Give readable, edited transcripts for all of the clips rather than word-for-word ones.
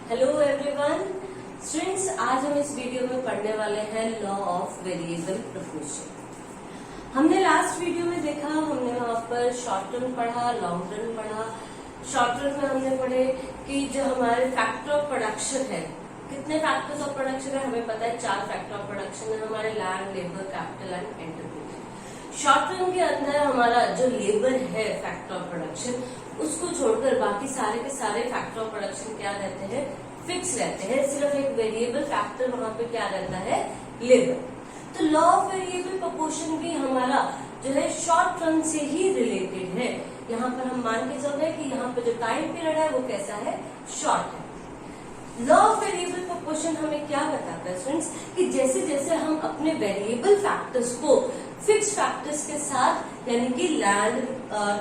Hello everyone students, आज हम इस वीडियो में पढ़ने वाले हैं लॉ ऑफ वेरिएबल प्रोपोर्शन। हमने लास्ट वीडियो में देखा, हमने वहां पर शॉर्ट रन पढ़ा, लॉन्ग रन पढ़ा। शॉर्ट रन में हमने पढ़े कि जो हमारे फैक्टर ऑफ प्रोडक्शन है, कितने फैक्टर्स ऑफ प्रोडक्शन है हमें पता है, 4 फैक्टर ऑफ प्रोडक्शन है हमारे, land, labour, capital and enterprise. Short run के अंदर हमारा जो लेबर है फैक्टर ऑफ प्रोडक्शन, उसको छोड़कर बाकी सारे के सारे फैक्टर ऑफ प्रोडक्शन क्या रहते हैं, फिक्स रहते हैं। सिर्फ एक वेरिएबल फैक्टर वहां पे क्या रहता है, लेबर। तो लॉ ऑफ वेरिएबल प्रोपोर्शन भी हमारा जो है शॉर्ट रन से ही रिलेटेड है। यहाँ पर हम मान के चल रहे हैं कि यहाँ पे जो टाइम पीरियड है वो कैसा है, शॉर्ट है। लॉ ऑफ वेरिएबल प्रोपोर्शन हमें क्या बताता है स्टूडेंट्स, कि जैसे जैसे हम अपने वेरिएबल फैक्टर्स को फिक्स फैक्टर्स के साथ यानी कि लैंड,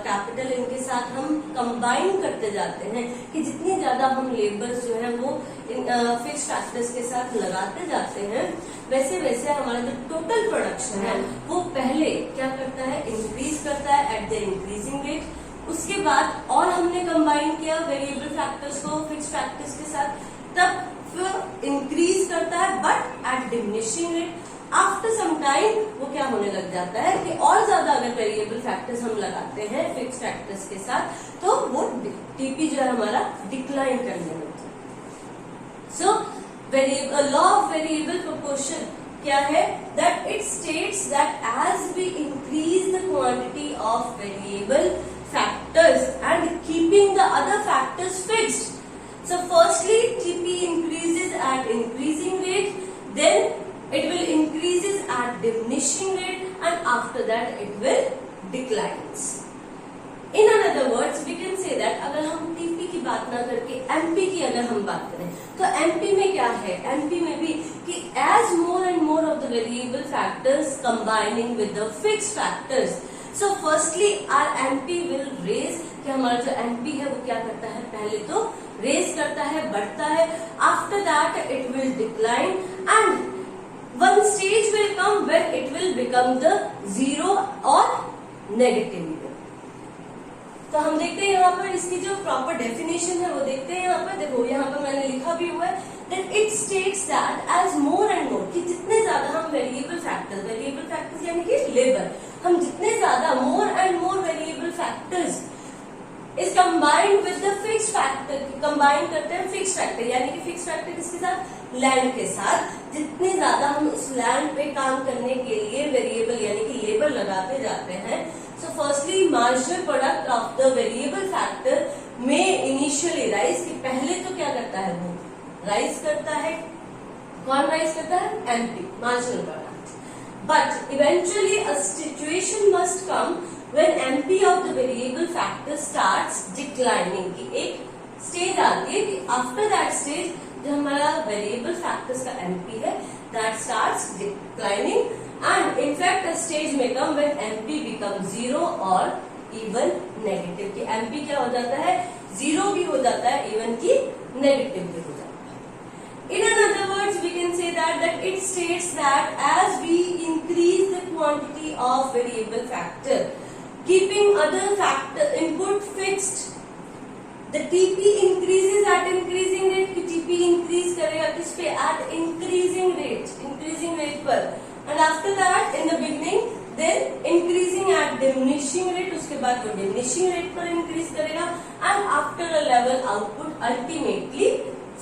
कैपिटल, इनके साथ हम कंबाइन करते जाते हैं, कि जितनी ज्यादा हम लेबर जो है वो फिक्स फैक्टर्स के साथ लगाते जाते हैं, वैसे वैसे हमारा जो टोटल प्रोडक्शन है वो पहले क्या करता है, इंक्रीज करता है एट द इंक्रीजिंग रेट। उसके बाद और हमने कंबाइन किया वेरिएबल फैक्टर्स को फिक्स फैक्टर्स के साथ, तब फिर इंक्रीज करता है but at diminishing rate. After some time वो क्या होने लग जाता है कि और ज्यादा अगर वेरिएबल फैक्टर्स हम लगाते हैं फिक्स फैक्टर्स के साथ, तो वो टीपी जो है हमारा डिक्लाइन करने लगता है। So law of variable proportion क्या है, that it states that as we increase the quantity of variable factors and keeping the other factors fixed, so firstly TP increases at increasing rate, then it will increases at diminishing rate and after that it will declines. In other words we can say that अगर हम TP की बात ना करके MP की अगर हम बात करें, तो MP में क्या है, MP में भी कि as more and more of the variable factors combining with the fixed factors, so firstly our MP will raise, कि हमारा जो MP है वो क्या करता है, पहले तो रेज करता है, बढ़ता है, after that it will decline and one stage will come when it will become the zero और नेगेटिव। तो हम देखते हैं यहाँ पर इसकी जो प्रॉपर डेफिनेशन है वो देखते हैं। यहाँ पर देखो, यहाँ पर मैंने लिखा भी हुआ है that it states that as more and more, कि जितने ज्यादा हम वेरिएबल फैक्टर्स यानी कि लेबर, हम जितने ज्यादा मोर and more variable factors is combined with the fix factor, combine करते हैं फिक्स फैक्टर, यानी कि फिक्स फैक्टर किसके साथ, लैंड के साथ। जितने ज्यादा हम उस लैंड पे काम करने के लिए वेरिएबल यानी कि लेबर लगाते जाते हैं, so firstly marginal product of the variable factor में इनिशियली राइज, कि पहले तो क्या करता है, वो राइज करता है। कौन राइज करता है, MP, marginal product. But eventually a situation must come when MP of the variable factor starts declining, की एक स्टेज आती है कि आफ्टर दैट स्टेज जो हमारा वेरिएबल फैक्टर्स का MP है that starts declining and in fact a stage may come when MP becomes zero और even negative, कि MP क्या हो जाता है, जीरो भी हो जाता है, even की नेगेटिव भी हो जाता है। In other words we can say that it states that as we increase the quantity of variable factor keeping other factor input fixed, the TP increases at increasing rate, कि TP increase करेगा किस पे, at increasing rate पर, and after that in the beginning then increasing at diminishing rate, उसके बाद वो diminishing rate पर increase करेगा and after a level output ultimately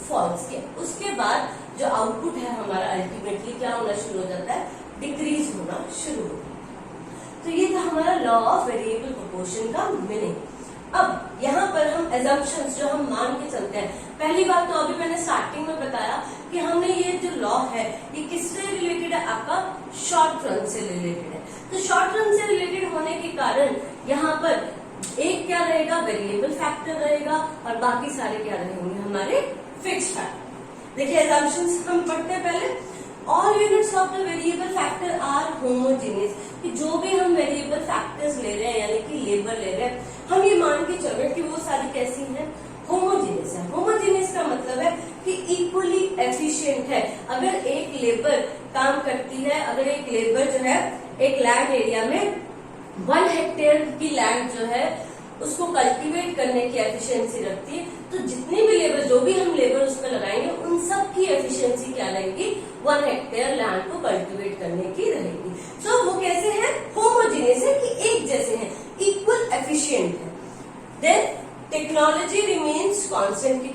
falls, के उसके बाद जो output है हमारा ultimately क्या होना शुरू हो जाता है, decrease होना शुरू होता है। तो ये था हमारा लॉ ऑफ वेरिएबल प्रोपोर्शन का मीनिंग। अब यहाँ पर हम एजम्पशंस जो हम मान के चलते हैं, पहली बात तो अभी मैंने स्टार्टिंग में बताया कि हमने ये जो लॉ है ये किससे रिलेटेड है, आपका शॉर्ट रन से रिलेटेड है। तो शॉर्ट रन से रिलेटेड होने के कारण यहाँ पर एक क्या रहेगा, वेरिएबल फैक्टर रहेगा और बाकी सारे क्या रहेंगे, हमारे फिक्स फैक्टर। देखिए एजम्पशंस हम पढ़ते हैं पहले। All units of the variable factor are homogeneous, कि जो भी हम वेरिएबल फैक्टर्स ले रहे हैं यानी कि लेबर ले रहे हैं, हम ये मान के चल रहे हैं कि वो सारी कैसी हैं, होमोजेनियस है। होमोजेनियस का मतलब है कि इक्वली एफिशिएंट है। अगर एक लेबर काम करती है, अगर एक लेबर जो है एक लैंड एरिया में 1 हेक्टेयर की लैंड जो है उसको कल्टीवेट करने की एफिशिएंसी रखती है, तो जितनी भी लेबर, जो भी हम लेबर उस पर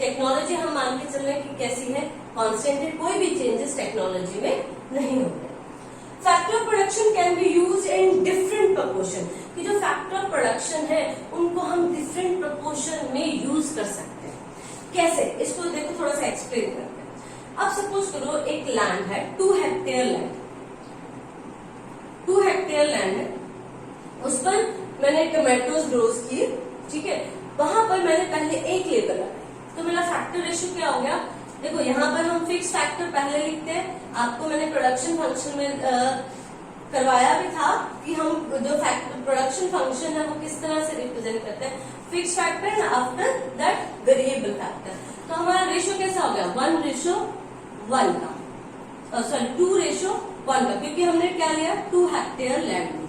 टेक्नोलॉजी हम मान के चल रहे हैं कि कैसी है, कांस्टेंट है, कोई भी चेंजेस टेक्नोलॉजी में नहीं हो रहे। Factor of production can B use in different proportion, कि जो फैक्टर ऑफ प्रोडक्शन है उनको हम डिफरेंट प्रोपोर्शन में यूज कर सकते हैं। कैसे, इसको देखो थोड़ा सा एक्सप्लेन करते हैं। अब सपोज करो एक लैंड है, 2 हेक्टेयर लैंड, 2 हेक्टेयर लैंड है, उस पर मैंने टोमेटोज ग्रोज किए, ठीक है। वहां पर मैंने पहले एक लेबर लगाई, तो मेरा फैक्टर रेशियो क्या हो गया, देखो यहाँ पर हम फिक्स फैक्टर पहले लिखते हैं। आपको मैंने प्रोडक्शन फंक्शन में करवाया भी था कि हम जो फैक्टर प्रोडक्शन फंक्शन है वो किस तरह से रिप्रेजेंट करते हैं, fix factor and after that variable factor. तो हमारा रेशियो कैसा हो गया, 1:1 का, सॉरी 2:1 का, क्योंकि हमने क्या लिया, 2 हेक्टेयर लैंड ली,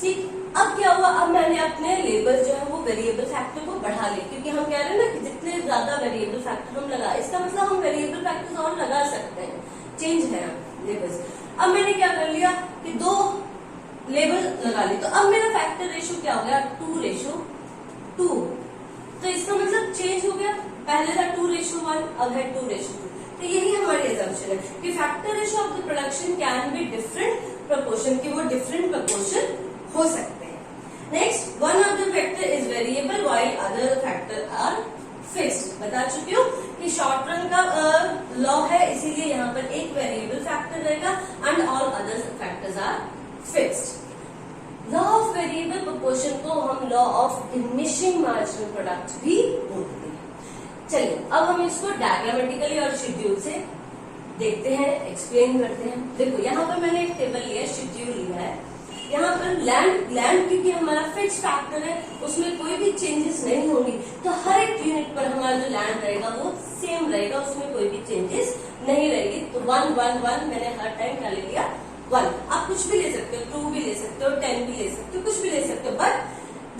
ठीक। अब क्या हुआ, अब मैंने अपने लेबर जो है वो वेरिएबल फैक्टर को बढ़ा लिया, क्योंकि हम कह रहे हैं ना कि जितने ज्यादा वेरिएबल फैक्टर हम लगा, इसका मतलब हम वेरिएबल फैक्टर्स और लगा सकते हैं, चेंज है लेबर्स। अब मैंने क्या कर लिया कि 2 लेबर लगा ली, तो अब मेरा फैक्टर रेशियो क्या हो गया, 2:2। तो इसका मतलब चेंज हो गया, पहले था 2:1, अब है 2:2। तो यही हमारी assumption है कि factor ratio of the production can be different proportion, कि वो डिफरेंट प्रोपोर्शन हो सकते हैं। Next, one of the factor is variable while other factor are fixed. बता चुकी हूँ कि शॉर्ट रन का लॉ है, इसीलिए यहाँ पर एक वेरिएबल फैक्टर रहेगा and all other factors are fixed. Law of variable proportion को हम law of diminishing marginal product भी बोलते हैं। चलिए अब हम इसको डायग्रामेटिकली और शेड्यूल से देखते हैं, एक्सप्लेन करते हैं। देखो यहाँ पर मैंने एक टेबल लिया, शेड्यूल लिया है। यहाँ पर लैंड क्योंकि हमारा फिक्स फैक्टर है, उसमें कोई भी चेंजेस नहीं होंगी, तो हर एक यूनिट पर हमारा जो लैंड रहेगा वो सेम रहेगा, उसमें कोई भी चेंजेस नहीं रहेगी। तो 1 1 1 मैंने हर टाइम क्या ले लिया, 1। आप कुछ भी ले सकते हो, 2 भी ले सकते हो, 10 भी ले सकते हो, कुछ भी ले सकते हो, बट द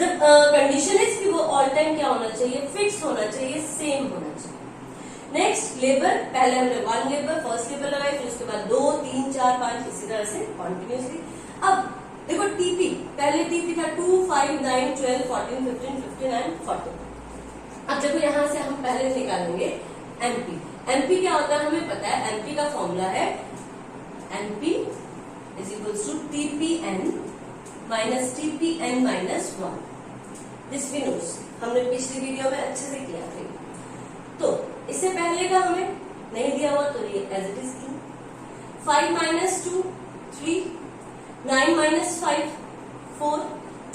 कंडीशन इज कि वो ऑल टाइम क्या होना चाहिए, फिक्स होना चाहिए, सेम होना चाहिए। नेक्स्ट, लेबर, पहले हमने 1 लेबर फर्स्ट लेबर लगाई, फिर उसके बाद 2 3 4 5 इसी तरह से कॉन्टिन्यूसली। अब देखो टीपी, पहले टीपी था 2 5 9 12 14 15 59 40। अब देखो यहाँ से हम पहले निकालेंगे एमपी। एमपी क्या होता है हमें पता है, एमपी का फॉर्मूला है MP is equals to TPN minus TPN minus 1। This we knows, हमने पिछली वीडियो में अच्छे से किया था। तो इससे पहले का हमें नहीं दिया हुआ, तो ये as it is 2, 5 minus 2 3, 9 minus 5 4,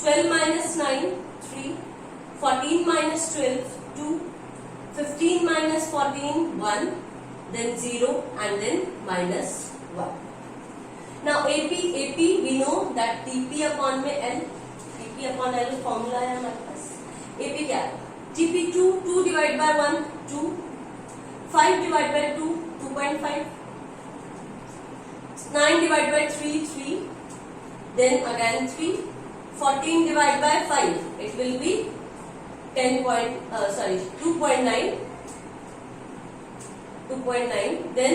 12 minus 9 3, 14 minus 12 2, 15 minus 14 1, then 0 and then minus 1. Now AP we know that TP upon में L, TP upon L formula है हमारे पास। AP क्या है, TP 2 divide by 1 2, 5 divide by 2 2.5, 9 divide by 3 3, then again 3, 14 divided by 5, it will be 2.9, then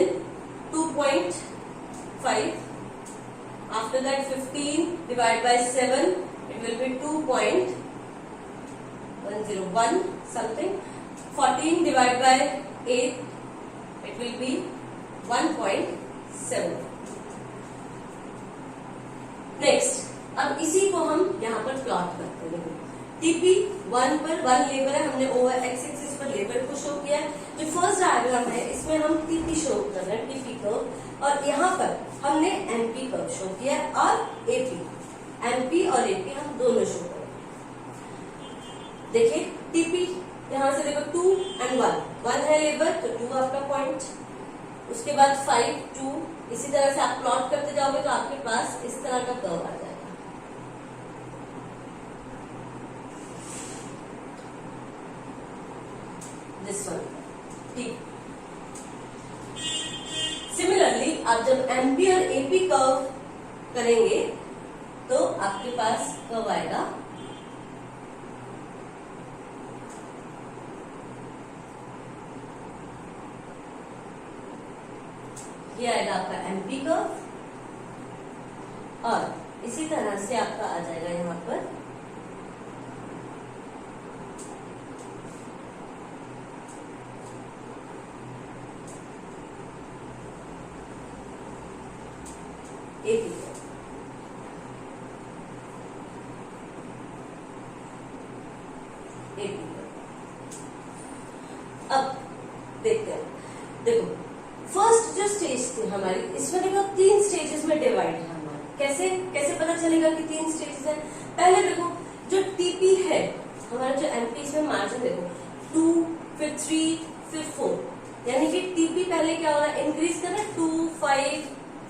2.5, after that 15 divided by 7, it will be 2.101 something, 14 divided by 8, it will be 1.7. Next, अब इसी को हम यहाँ पर प्लॉट करते हैं। टीपी 1 पर 1 labour है, हमने ओवर एक्स एक्सिस पर लेबर को शो किया है। जो फर्स्ट डायग्राम है इसमें हम टीपी शो कर रहे हैं, टीपी कर्व, और यहाँ पर हमने एमपी कर्व शो किया है और एपी, एमपी और एपी हम दोनों शो कर रहे हैं। देखिए टीपी यहाँ से देखो 2 and 1 है लेबर, तो 2 आपका पॉइंट, उसके बाद 5 2, इसी तरह से आप प्लॉट करते जाओगे तो आपके पास इस तरह का कर्व आ जाएगा। दिस वन, ठीक। सिमिलरली आप जब एमपी और एपी कर्व करेंगे तो आपके पास कर्व आएगा ये आएगा आपका एमपी कर्व, और इसी तरह से आपका आ जाएगा यहाँ पर एपी कर्व। अब देखते हैं, देखो फर्स्ट जो स्टेज थी हमारी, इसमें देखो 3 स्टेजेस में डिवाइड है हमारा। कैसे कैसे पता चलेगा कि 3 स्टेजेस है? पहले देखो जो टीपी है हमारा, जो एमपी, इसमें मार्जिन देखो 2, फिर 3, फिर 4, यानी कि टीपी पहले क्या हो रहा है, इंक्रीज कर रहा है 2, 5,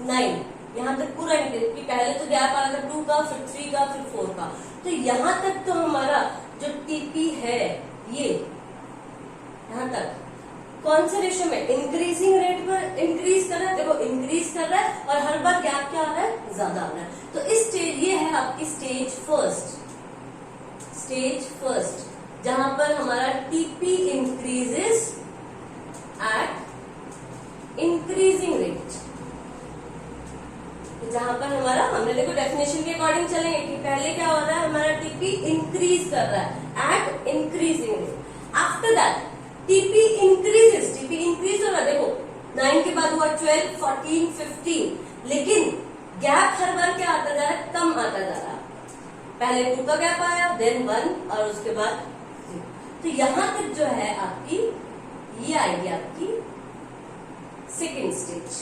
9, यहाँ तक पूरा इंक्रीज। पहले तो गैप आ रहा था 2 का, फिर 3 का, फिर 4 का, तो यहाँ तक तो हमारा जो टीपी है ये यहाँ तक कौन से रेशो में, इंक्रीजिंग रेट पर इंक्रीज कर रहा है। देखो इंक्रीज कर रहा है और हर बार गैप क्या आ रहा है, ज्यादा आ रहा है। तो इस स्टेज, ये है आपकी स्टेज फर्स्ट, स्टेज फर्स्ट, जहां पर हमारा TP increases eight increasing rate. जहां पर हमारा, हमने देखो डेफिनेशन के अकॉर्डिंग चलेंगे कि पहले क्या हो रहा है, हमारा टीपी इंक्रीज कर रहा है at increasing rate. After that TP increases, TP increase हो रहा है, देखो 9 के बाद हुआ 12, 14, 15, लेकिन गैप हर बार क्या आता जा रहा है, कम आता जा रहा है। पहले 2 का गैप आया, देन 1 और उसके बाद 0। तो यहां तक जो है आपकी ये आएगी आपकी second stage,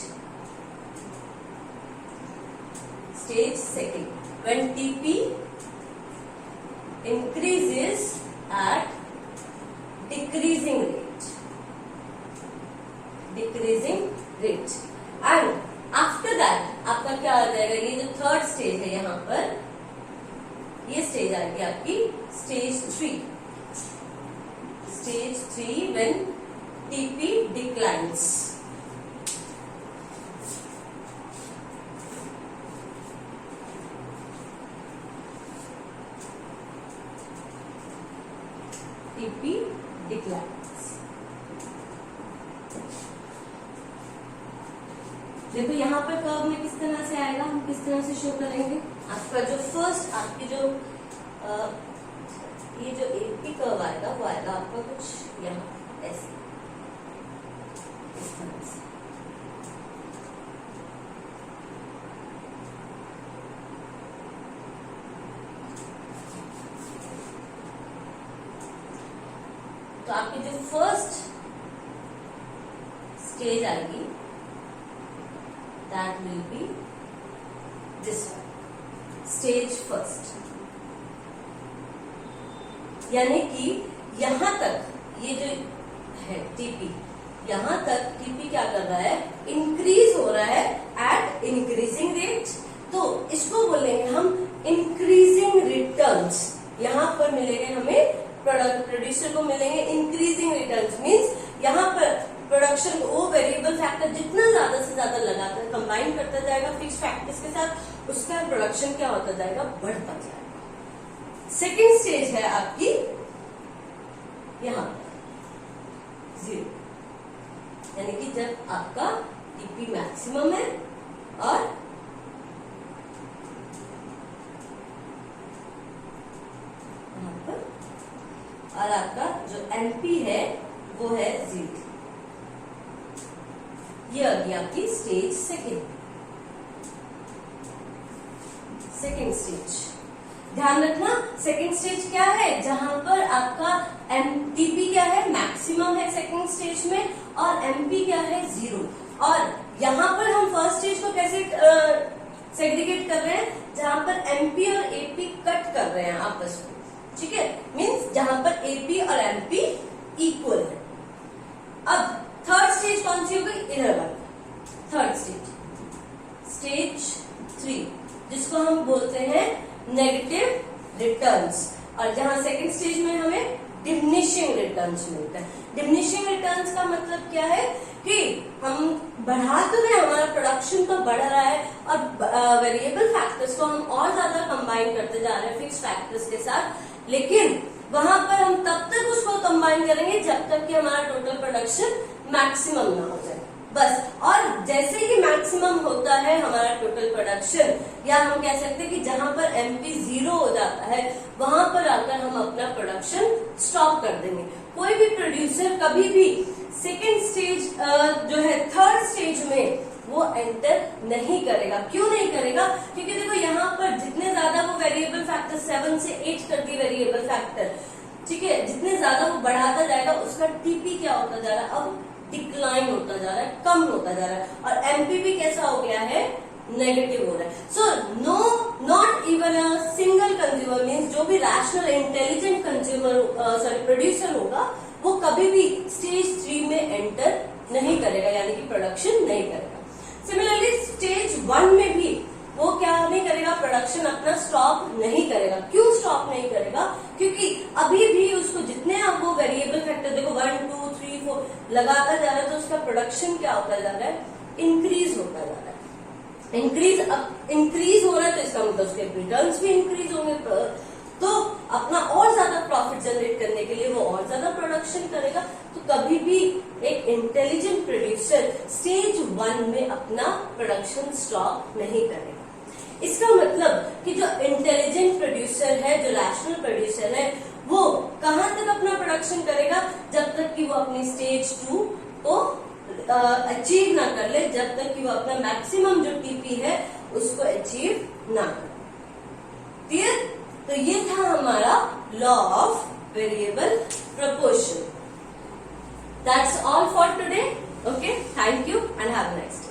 stage second, when TP increases at decreasing rate, decreasing rate, and after that आपका क्या आ जाएगा, ये जो थर्ड स्टेज है यहाँ पर, ये स्टेज आएगी आपकी stage 3, stage 3 when TP declines। TP declines। देखो यहाँ पर कर्व में किस तरह से आएगा, हम किस तरह से शो करेंगे। आपका जो फर्स्ट, आपकी जो ये जो एपी कर्व आएगा वो आएगा आपका कुछ यहाँ ऐसे, इस तरह से। तो आपकी जो फर्स्ट स्टेज आएगी that will be this one, stage first, यानी कि यहां तक ये जो है टीपी, यहां तक टीपी क्या कर रहा है, इंक्रीज हो रहा है एट इंक्रीजिंग रेट। तो इसको बोलेंगे हम इंक्रीजिंग रिटर्न्स। यहां पर मिलेंगे हमें, प्रोड्यूसर को मिलेंगे इंक्रीजिंग रिटर्न्स, मींस यहाँ पर प्रोडक्शन को वो वेरिएबल फैक्टर जितना ज्यादा से ज्यादा लगाकर कंबाइन करता जाएगा फिक्स फैक्टर्स के साथ, उसका प्रोडक्शन क्या होता जाएगा, बढ़ता जाएगा। सेकेंड स्टेज है आपकी यहाँ 0, यानी कि जब आपका टीपी मैक्सिमम है और आपका जो एमपी है वो है 0। ये आ गई आपकी स्टेज सेकेंड, सेकेंड स्टेज। ध्यान रखना सेकेंड स्टेज क्या है, जहां पर आपका टीपी क्या है, मैक्सिमम है सेकेंड स्टेज में, और एमपी क्या है, 0। और यहाँ पर हम फर्स्ट स्टेज को कैसे सेग्रीगेट कर रहे हैं, जहां पर एमपी और एपी कट कर रहे हैं आपस में, ठीक है, मीन्स जहां पर एपी और एमपी इक्वल है। अब थर्ड स्टेज कौन सी हो गई, इधर वाली थर्ड स्टेज, स्टेज 3, जिसको हम बोलते हैं नेगेटिव रिटर्न्स, और जहां सेकंड स्टेज में हमें डिमिनिशिंग रिटर्न्स मिलता है। डिमिनिशिंग रिटर्न्स का मतलब क्या है कि हम बढ़ा तो रहे, हमारा प्रोडक्शन तो बढ़ रहा है और वेरिएबल फैक्टर्स को हम और ज्यादा कंबाइन करते जा रहे हैं फिक्स फैक्टर्स के साथ, लेकिन वहां पर हम तब तक उसको कंबाइन करेंगे जब तक कि हमारा टोटल प्रोडक्शन मैक्सिमम ना हो जाए, बस। और जैसे ही मैक्सिमम होता है हमारा टोटल प्रोडक्शन, या हम कह सकते हैं कि जहां पर एमपी 0 हो जाता है वहां पर आकर हम अपना प्रोडक्शन स्टॉप कर देंगे। कोई भी प्रोड्यूसर कभी भी सेकेंड स्टेज जो है थर्ड स्टेज में वो एंटर नहीं करेगा। क्यों नहीं करेगा? क्योंकि देखो यहाँ पर जितने ज्यादा वो वेरिएबल फैक्टर 7 से 8 करती वेरिएबल फैक्टर, ठीक है, जितने ज्यादा वो बढ़ाता जाएगा उसका टीपी क्या होता जा रहा है, अब डिक्लाइन होता जा रहा है, कम होता जा रहा है, और एमपीपी कैसा हो गया है, नेगेटिव हो रहा है। So no, not even a single consumer means जो भी रैशनल इंटेलिजेंट कंज्यूमर प्रोड्यूसर होगा वो कभी भी स्टेज 3 में एंटर नहीं करेगा, यानी कि प्रोडक्शन नहीं करेगा। सिमिलरली स्टेज 1 में भी वो क्या नहीं करेगा, प्रोडक्शन अपना स्टॉप नहीं करेगा। क्यों स्टॉप नहीं करेगा? क्योंकि अभी भी उसको जितने आप वो वेरिएबल फैक्टर देखो 1, 2, 3, 4 लगाता जा रहा है तो उसका प्रोडक्शन क्या होता जा रहा है, इंक्रीज होता जा रहा है। इंक्रीज हो रहा है तो इसका मतलब उसके रिटर्न्स भी इंक्रीज होंगे, तो अपना और ज्यादा प्रॉफिट जनरेट करने के लिए वो और ज्यादा प्रोडक्शन करेगा। तो कभी भी एक इंटेलिजेंट प्रोड्यूसर स्टेज 1 में अपना प्रोडक्शन स्टॉप नहीं करेगा। इसका मतलब कि जो इंटेलिजेंट प्रोड्यूसर है, जो रैशनल प्रोड्यूसर है, वो कहां तक अपना प्रोडक्शन करेगा, जब तक कि वो अपनी स्टेज 2 को अचीव ना कर ले, जब तक कि वो अपना मैक्सिमम जो टीपी है उसको अचीव ना करे। क्लियर? तो ये था हमारा law of variable proportion. That's all for today. Okay, thank you and have a nice day.